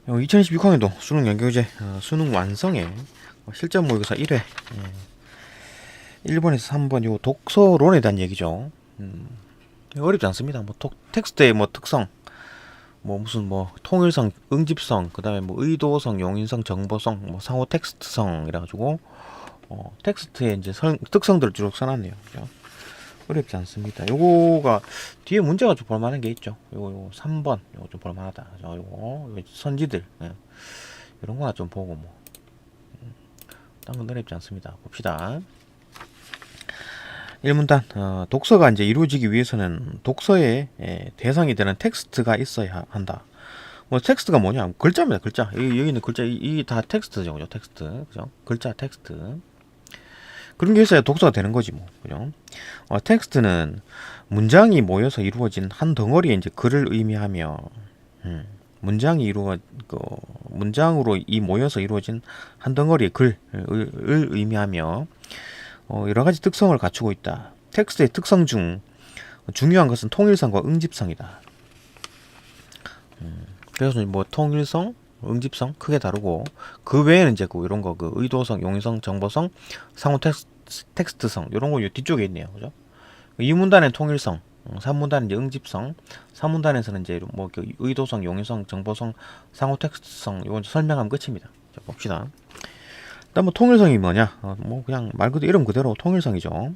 2026 학년도 수능 연계교재 수능 완성에 실전 모의고사 1회 1번에서 3번 요 독서론에 대한 얘기죠. 어렵지 않습니다. 뭐 텍스트의 뭐 특성, 뭐 무슨 뭐 통일성, 응집성, 그다음에 뭐 의도성, 용인성, 정보성, 뭐 상호 텍스트성 이래가지고 텍스트의 이제 특성들을 쭉 써놨네요. 그죠? 어렵지 않습니다. 요거가 뒤에 문제가 좀 볼만한 게 있죠. 요거 3번 요거 좀 볼만하다. 그죠? 요거 선지들 이런 거나 좀 보고 뭐 딴 건 어렵지 않습니다. 봅시다. 1문단 독서가 이제 이루어지기 위해서는 독서의 대상이 되는 텍스트가 있어야 한다. 뭐 텍스트가 뭐냐? 글자입니다. 글자. 여기 있는 글자 이 다 텍스트죠. 그죠? 텍스트. 그죠? 글자 텍스트. 그런 게 있어야 독서가 되는 거지 뭐. 그죠? 텍스트는 문장이 모여서 이루어진 한 덩어리의 이제 글을 의미하며 문장이 문장으로 모여서 이루어진 한 덩어리의 글을 의미하며 여러 가지 특성을 갖추고 있다. 텍스트의 특성 중 중요한 것은 통일성과 응집성이다. 그래서 뭐 통일성, 응집성 크게 다루고 그 외에는 이제 이런 거 의도성, 용의성, 정보성, 상호 텍스트성 이런 거 뒤쪽에 있네요. 그죠? 2문단엔 통일성, 3문단은 이제 응집성, 3문단에서는 이제 뭐 의도성, 용의성, 정보성, 상호 텍스트성 이건 설명하면 끝입니다. 자, 봅시다. 일단 뭐 통일성이 뭐냐? 뭐 그냥 말 그대로 이름 그대로 통일성이죠.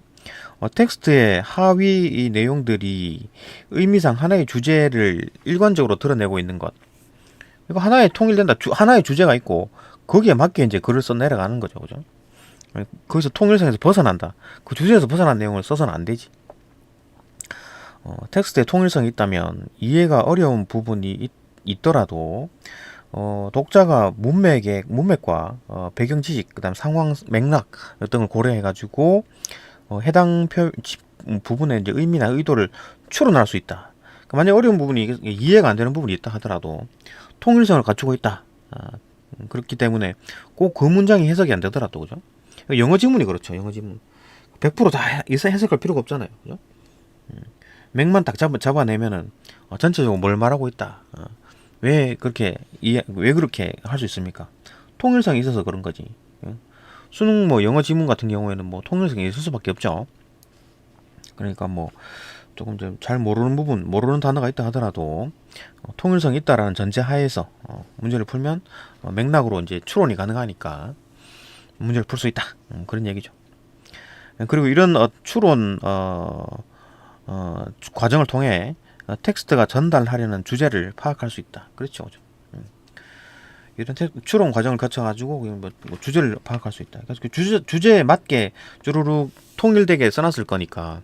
텍스트의 하위 이 내용들이 의미상 하나의 주제를 일관적으로 드러내고 있는 것. 이거 하나에 통일된다. 하나의 주제가 있고 거기에 맞게 이제 글을 써 내려가는 거죠, 그죠? 거기서 통일성에서 벗어난다. 그 주제에서 벗어난 내용을 써서는 안 되지. 텍스트에 통일성이 있다면 이해가 어려운 부분이 있더라도 독자가 문맥과 배경 지식, 그다음 상황 맥락 등을 고려해가지고 해당 부분의 이제 의미나 의도를 추론할 수 있다. 그러니까 만약 어려운 부분이 이해가 안 되는 부분이 있다 하더라도 통일성을 갖추고 있다. 그렇기 때문에 꼭 그 문장이 해석이 안 되더라도 그죠? 영어 지문이 그렇죠. 영어 지문 100%다 해석할 필요가 없잖아요. 그죠? 맥만 딱 잡아내면은 전체적으로 뭘 말하고 있다. 왜 그렇게 할 수 있습니까? 통일성이 있어서 그런 거지. 수능 뭐 영어 지문 같은 경우에는 뭐 통일성이 있을 수밖에 없죠. 그러니까 뭐 조금 좀 잘 모르는 단어가 있다 하더라도 통일성이 있다라는 전제 하에서 문제를 풀면 맥락으로 이제 추론이 가능하니까 문제를 풀 수 있다. 그런 얘기죠. 그리고 이런 추론 과정을 통해 텍스트가 전달하려는 주제를 파악할 수 있다. 그렇죠. 이런 추론 과정을 거쳐가지고 뭐 주제를 파악할 수 있다. 그래서 그 주제에 맞게 쭈루룩 통일되게 써놨을 거니까.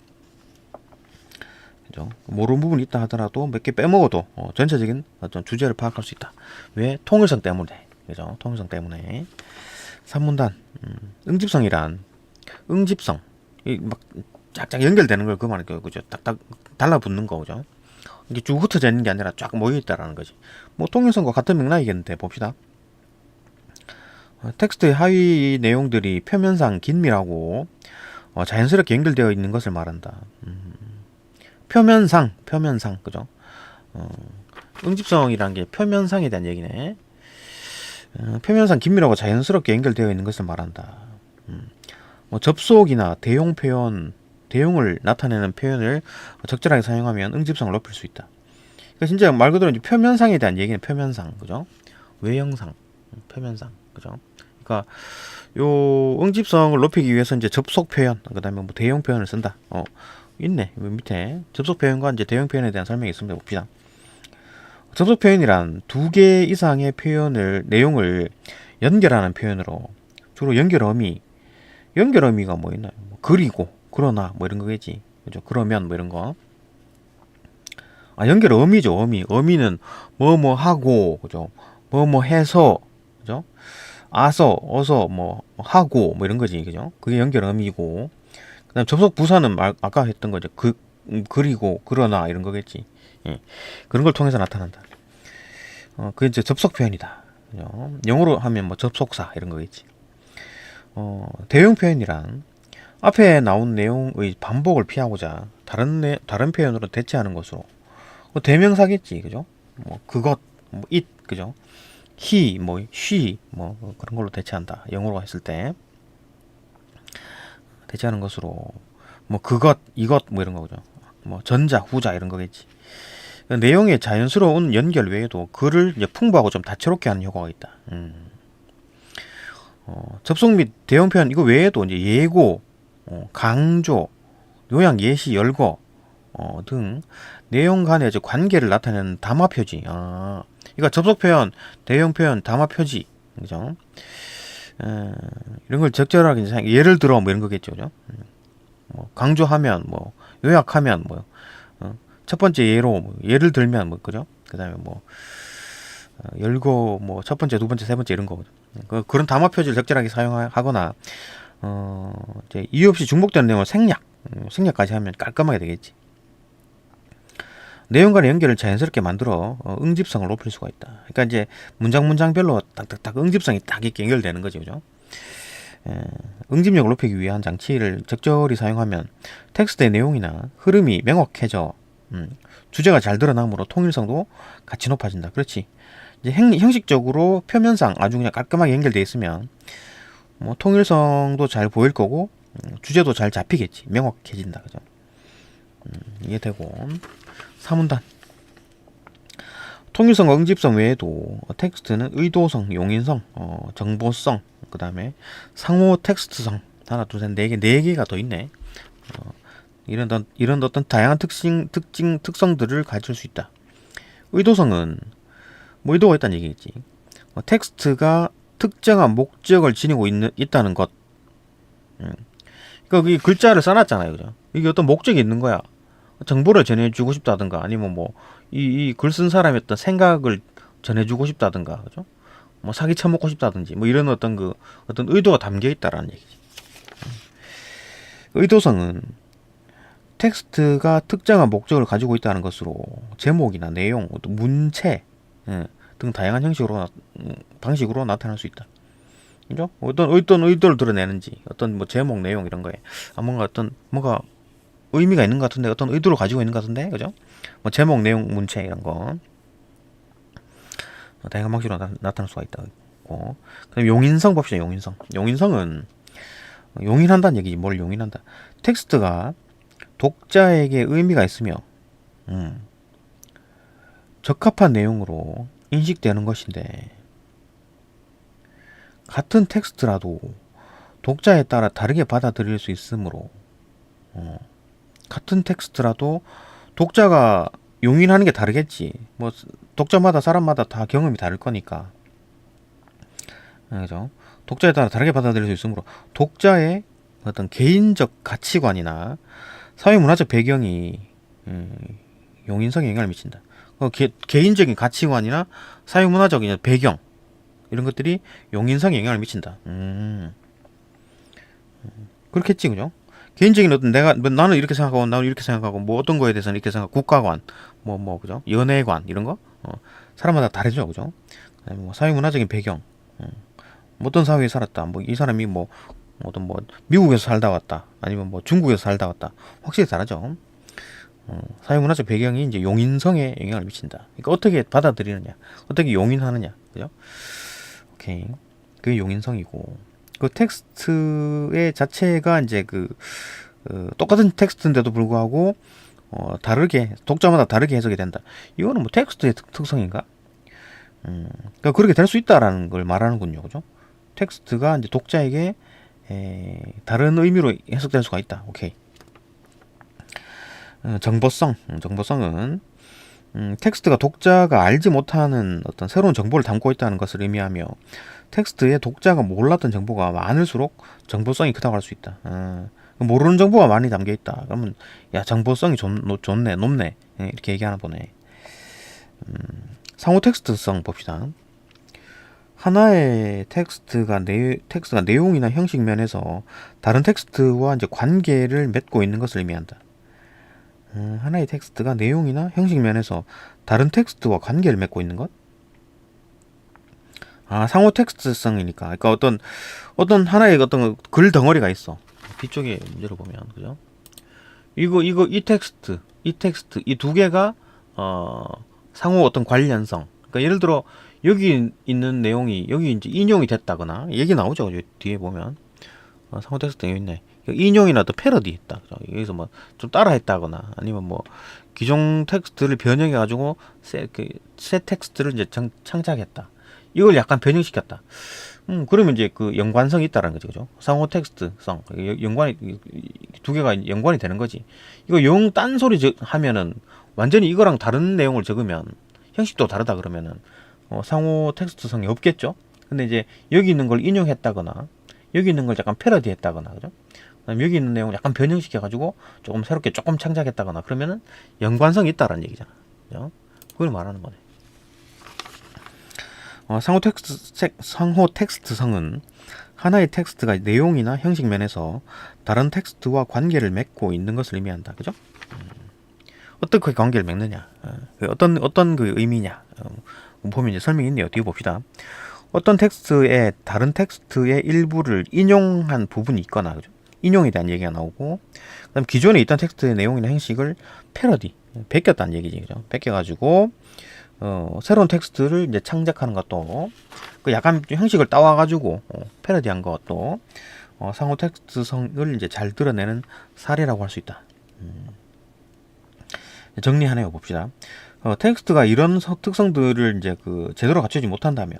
그죠? 모르는 부분이 있다 하더라도 몇 개 빼먹어도 전체적인 어떤 주제를 파악할 수 있다. 왜? 통일성 때문에. 그죠? 통일성 때문에. 3문단 응집성이란 응집성 막 쫙쫙 연결되는 걸 그 말이에요. 그죠? 딱딱 달라붙는 거죠. 이게 쭉 흩어져 있는 게 아니라 쫙 모여 있다라는 거지. 뭐 통일성과 같은 맥락이겠는데 봅시다. 텍스트의 하위 내용들이 표면상 긴밀하고 자연스럽게 연결되어 있는 것을 말한다. 표면상 그죠? 응집성이란 게 표면상에 대한 얘기네. 표면상 긴밀하고 자연스럽게 연결되어 있는 것을 말한다. 뭐 접속이나 대용 표현, 대용을 나타내는 표현을 적절하게 사용하면 응집성을 높일 수 있다. 그러니까 진짜 말 그대로 이제 표면상에 대한 얘기는 표면상, 그죠? 외형상, 표면상, 그죠? 그러니까 요 응집성을 높이기 위해서 이제 접속 표현, 그다음에 뭐 대용 표현을 쓴다. 있네. 밑에 접속 표현과 이제 대용 표현에 대한 설명이 있습니다. 봅시다. 접속 표현이란 두 개 이상의 내용을 연결하는 표현으로 주로 연결 의미가 뭐 있나요? 뭐 그리고, 그러나 뭐 이런 거겠지. 그죠? 그러면 뭐 이런 거. 연결 의미죠. 의미는 뭐뭐 하고, 그죠? 뭐뭐 해서, 그죠? 어서 뭐 하고 뭐 이런 거지. 그죠? 그게 연결 의미고. 그다음 접속 부사는 아까 했던 거죠. 그리고, 그러나 이런 거겠지. 예. 그런 걸 통해서 나타난다. 그게 이제 접속 표현이다. 그죠? 영어로 하면 뭐 접속사 이런 거겠지. 대용 표현이란 앞에 나온 내용의 반복을 피하고자 다른 표현으로 대체하는 것으로 대명사겠지. 그죠? 뭐 그것, 뭐 it, 그죠? he, 뭐 she, 뭐 그런 걸로 대체한다. 영어로 했을 때 대체하는 것으로 뭐 그것, 이것 뭐 이런 거죠. 뭐 전자, 후자 이런 거겠지. 내용의 자연스러운 연결 외에도 글을 이제 풍부하고 좀 다채롭게 하는 효과가 있다. 접속 및 대형 표현 이거 외에도 이제 예고, 강조, 요약, 예시, 열거 등 내용 간의 이제 관계를 나타내는 담화 표지. 그러니까 접속 표현, 대형 표현, 담화 표지, 그죠? 이런 걸 적절하게 이제 예를 들어 뭐 이런 거겠죠, 그죠? 뭐 강조하면, 뭐 요약하면, 뭐 첫 번째 예로 뭐 예를 들면 뭐 그죠? 그다음에 뭐 열고 뭐 첫 번째, 두 번째, 세 번째 이런 거거든. 그런 담화 표지를 적절하게 사용하거나 이제 이유 없이 중복되는 내용을 생략까지 하면 깔끔하게 되겠지. 내용 간의 연결을 자연스럽게 만들어 응집성을 높일 수가 있다. 그러니까 이제 문장별로 딱딱딱 응집성이 딱 이렇게 연결되는 거죠, 그죠? 응집력을 높이기 위한 장치를 적절히 사용하면 텍스트의 내용이나 흐름이 명확해져 주제가 잘 드러나므로 통일성도 같이 높아진다. 그렇지. 이제 형식적으로 표면상 아주 그냥 깔끔하게 연결되어 있으면 뭐 통일성도 잘 보일 거고 주제도 잘 잡히겠지. 명확해진다. 그죠? 이게 되고 3문단 통일성과 응집성 외에도 텍스트는 의도성, 용인성, 정보성, 그 다음에 상호 텍스트성 하나, 둘, 셋, 네 개가 더 있네. 이런 어떤 다양한 특성들을 가질 수 있다. 의도성은 뭐 의도가 있다는 얘기겠지. 텍스트가 특정한 목적을 지니고 있다는 것. 그러니까 이 글자를 써놨잖아요, 그죠? 이게 어떤 목적이 있는 거야. 정보를 전해주고 싶다든가, 아니면 뭐 이 글 쓴 사람의 어떤 생각을 전해주고 싶다든가, 그죠? 뭐 사기 쳐먹고 싶다든지, 뭐 이런 어떤 의도가 담겨 있다라는 얘기지. 의도성은 텍스트가 특정한 목적을 가지고 있다는 것으로 제목이나 내용, 문체 등 다양한 방식으로 나타날 수 있다. 그죠? 어떤 의도를 드러내는지, 어떤 뭐 제목, 내용 이런 거에 뭔가 의미가 있는 것 같은데, 어떤 의도를 가지고 있는 것 같은데, 그죠? 뭐 제목, 내용, 문체 이런 거 다양한 방식으로 나타날 수가 있다. 그럼 용인성 봅시다. 용인성은 용인한다는 얘기지. 뭘 용인한다? 텍스트가 독자에게 의미가 있으며 적합한 내용으로 인식되는 것인데, 같은 텍스트라도 독자에 따라 다르게 받아들일 수 있으므로 같은 텍스트라도 독자가 용인하는 게 다르겠지. 뭐 독자마다, 사람마다 다 경험이 다를 거니까, 그죠? 독자에 따라 다르게 받아들일 수 있으므로 독자의 어떤 개인적 가치관이나 사회문화적 배경이 용인성에 영향을 미친다. 개인적인 가치관이나 사회문화적인 배경 이런 것들이 용인성에 영향을 미친다. 그렇겠지, 그죠? 개인적인 어떤 나는 이렇게 생각하고, 나는 이렇게 생각하고, 뭐 어떤 거에 대해서는 이렇게 생각, 국가관, 그죠? 연애관 이런 거 사람마다 다르죠, 그죠? 뭐 사회문화적인 배경, 뭐 어떤 사회에 살았다, 뭐 이 사람이 뭐 미국에서 살다 왔다, 아니면 뭐 중국에서 살다 왔다, 확실히 다르죠. 사회문화적 배경이 이제 용인성에 영향을 미친다. 그러니까 어떻게 받아들이느냐, 어떻게 용인하느냐, 그죠? 오케이, 그게 용인성이고, 그 텍스트의 자체가 이제 똑같은 텍스트인데도 불구하고 다르게, 독자마다 다르게 해석이 된다. 이거는 뭐 텍스트의 특성인가? 그러니까 그렇게 될 수 있다라는 걸 말하는군요, 그죠? 텍스트가 이제 독자에게 다른 의미로 해석될 수가 있다. 오케이. 정보성은 텍스트가 독자가 알지 못하는 어떤 새로운 정보를 담고 있다는 것을 의미하며, 텍스트에 독자가 몰랐던 정보가 많을수록 정보성이 크다고 할 수 있다. 모르는 정보가 많이 담겨 있다. 그러면 야, 정보성이 높네, 이렇게 얘기하나 보네. 상호 텍스트성 봅시다. 하나의 텍스트가 내용이나 형식 면에서 다른 텍스트와 이제 관계를 맺고 있는 것을 의미한다. 하나의 텍스트가 내용이나 형식 면에서 다른 텍스트와 관계를 맺고 있는 것? 상호 텍스트성이니까. 그러니까 어떤 하나의 어떤 글 덩어리가 있어. 뒤쪽에 문제를 보면, 그죠? 이 텍스트, 이 두 개가 상호 어떤 관련성. 그러니까 예를 들어 여기 있는 내용이 여기 이제 인용이 됐다거나 얘기 나오죠. 뒤에 보면 상호 텍스트 여기 있네. 인용이나 또 패러디 했다. 그죠? 여기서 뭐 좀 따라했다거나 아니면 뭐 기존 텍스트를 변형해 가지고 새 텍스트를 이제 창작했다. 이걸 약간 변형시켰다. 그러면 이제 그 연관성이 있다라는 거죠. 그죠? 상호 텍스트성 연관이 두 개가 연관이 되는 거지. 이거 용 딴소리 하면은 완전히 이거랑 다른 내용을 적으면 형식도 다르다 그러면은 상호 텍스트성이 없겠죠. 근데 이제 여기 있는 걸 인용했다거나 여기 있는 걸 약간 패러디 했다거나 그죠? 그다음 여기 있는 내용을 약간 변형시켜 가지고 조금 새롭게 조금 창작했다거나 그러면은 연관성이 있다라는 얘기잖아. 그죠? 그걸 말하는 거네. 상호 텍스트성은 하나의 텍스트가 내용이나 형식 면에서 다른 텍스트와 관계를 맺고 있는 것을 의미한다. 그죠? 어떻게 관계를 맺느냐? 어떤 그 의미냐? 보면 이제 설명이 있네요. 뒤에 봅시다. 어떤 텍스트에 다른 텍스트의 일부를 인용한 부분이 있거나, 그죠? 인용에 대한 얘기가 나오고, 그다음 기존에 있던 텍스트의 내용이나 형식을 패러디, 베꼈다는 얘기지, 그죠? 베껴가지고 새로운 텍스트를 이제 창작하는 것도 그 약간 형식을 따와가지고 패러디한 것도 상호 텍스트성을 이제 잘 드러내는 사례라고 할 수 있다. 정리하네요. 봅시다. 텍스트가 이런 특성들을 이제 그 제대로 갖추지 못한다면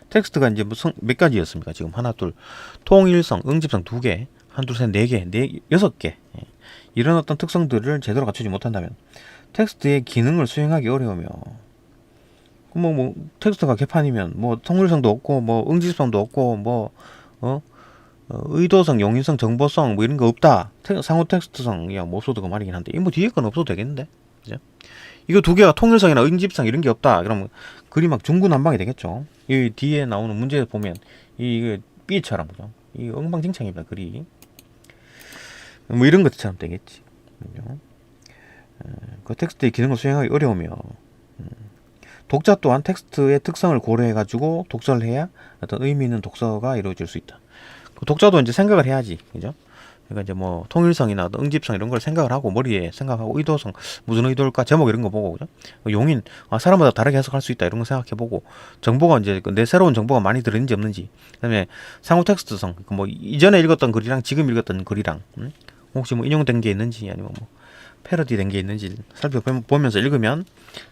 텍스트가 이제 무슨 몇 가지였습니까? 지금 하나, 둘, 통일성, 응집성 두 개, 한, 둘, 셋, 네 개, 여섯 개. 이런 어떤 특성들을 제대로 갖추지 못한다면 텍스트의 기능을 수행하기 어려우며 뭐 텍스트가 개판이면 뭐 통일성도 없고 뭐 응집성도 없고 뭐 의도성, 용인성, 정보성 뭐 이런 거 없다. 상호 텍스트성이야 뭐 없어도 그 말이긴 한데 뭐 뒤에 건 없어도 되겠는데, 그죠? 이거 두 개가 통일성이나 응집성 이런 게 없다. 그러면 글이 막 중구난방이 되겠죠. 이 뒤에 나오는 문제 보면 이게 B처럼, 그죠? 이 엉망진창입니다. 글이 뭐 이런 것처럼 되겠지. 그죠? 그 텍스트의 기능을 수행하기 어려우며 독자 또한 텍스트의 특성을 고려해가지고 독서를 해야 어떤 의미 있는 독서가 이루어질 수 있다. 그 독자도 이제 생각을 해야지, 그죠? 그러니까 이제 뭐 통일성이나 응집성 이런 걸 생각을 하고 머리에 생각하고 의도성 무슨 의도일까 제목 이런 거 보고, 그죠? 용인 사람마다 다르게 해석할 수 있다 이런 거 생각해 보고 정보가 이제 내 새로운 정보가 많이 들어있는지 없는지 그다음에 상호 텍스트성 뭐 이전에 읽었던 글이랑 지금 읽었던 글이랑 혹시 뭐 인용된 게 있는지 아니면 뭐 패러디 된 게 있는지 살펴보면서 읽으면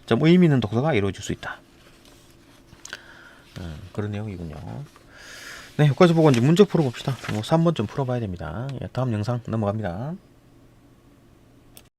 좀 의미 있는 독서가 이루어질 수 있다. 그런 내용이군요. 네, 여기까지 보고 이제 문제 풀어봅시다. 3번 좀 풀어봐야 됩니다. 다음 영상 넘어갑니다.